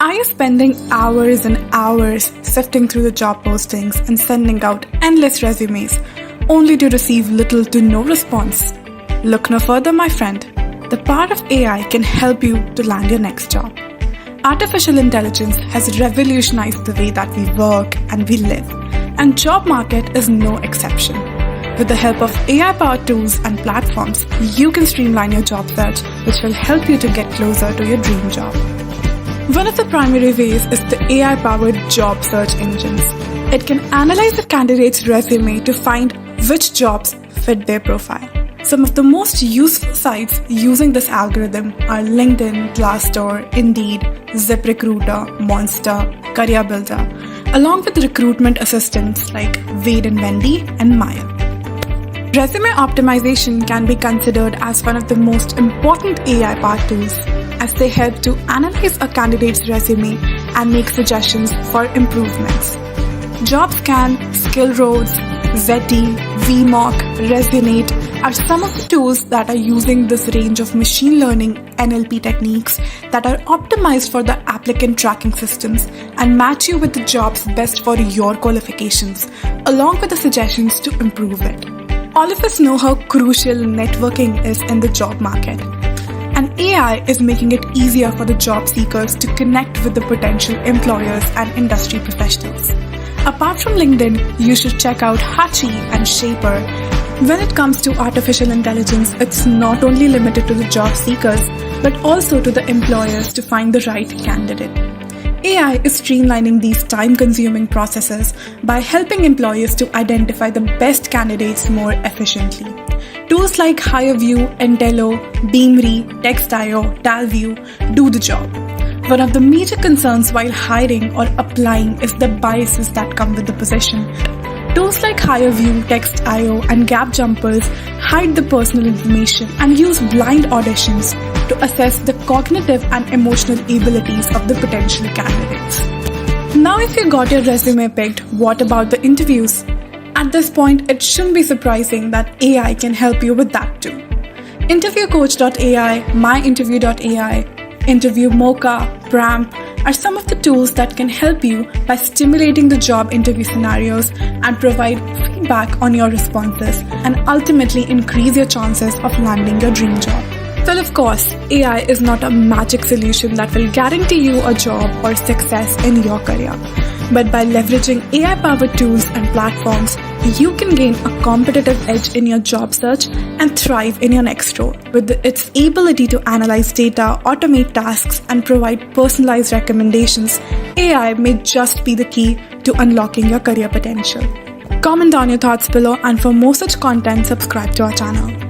Are you spending hours and hours sifting through the job postings and sending out endless resumes only to receive little to no response? Look no further, my friend. The power of AI can help you to land your next job. Artificial intelligence has revolutionized the way that we work and we live, and job market is no exception. With the help of AI-powered tools and platforms, you can streamline your job search, which will help you to get closer to your dream job. One of the primary ways is the AI-powered job search engines. It can analyze a candidate's resume to find which jobs fit their profile. Some of the most useful sites using this algorithm are LinkedIn, Glassdoor, Indeed, ZipRecruiter, Monster, Career Builder, along with recruitment assistants like Wade and Wendy and Maya. Resume optimization can be considered as one of the most important AI-powered tools, as they help to analyze a candidate's resume and make suggestions for improvements. JobScan, SkillRoads, Zeti, VMock, Resonate are some of the tools that are using this range of machine learning NLP techniques that are optimized for the applicant tracking systems and match you with the jobs best for your qualifications, along with the suggestions to improve it. All of us know how crucial networking is in the job market, and AI is making it easier for the job seekers to connect with the potential employers and industry professionals. Apart from LinkedIn, you should check out Hachi and Shaper. When it comes to artificial intelligence, it's not only limited to the job seekers, but also to the employers to find the right candidate. AI is streamlining these time-consuming processes by helping employers to identify the best candidates more efficiently. Tools like HireVue, Entelo, Beamery, Text.io, Talview do the job. One of the major concerns while hiring or applying is the biases that come with the position. Tools like HireVue, Text.io, and Gap Jumpers hide the personal information and use blind auditions to assess the cognitive and emotional abilities of the potential candidates. Now, if you got your resume picked, what about the interviews? At this point, it shouldn't be surprising that AI can help you with that too. InterviewCoach.ai, MyInterview.ai, Interview Mocha, Pramp are some of the tools that can help you by stimulating the job interview scenarios and provide feedback on your responses and ultimately increase your chances of landing your dream job. Well, of course, AI is not a magic solution that will guarantee you a job or success in your career. But by leveraging AI-powered tools and platforms, you can gain a competitive edge in your job search and thrive in your next role. With its ability to analyze data, automate tasks, and provide personalized recommendations, AI may just be the key to unlocking your career potential. Comment down your thoughts below, and for more such content, subscribe to our channel.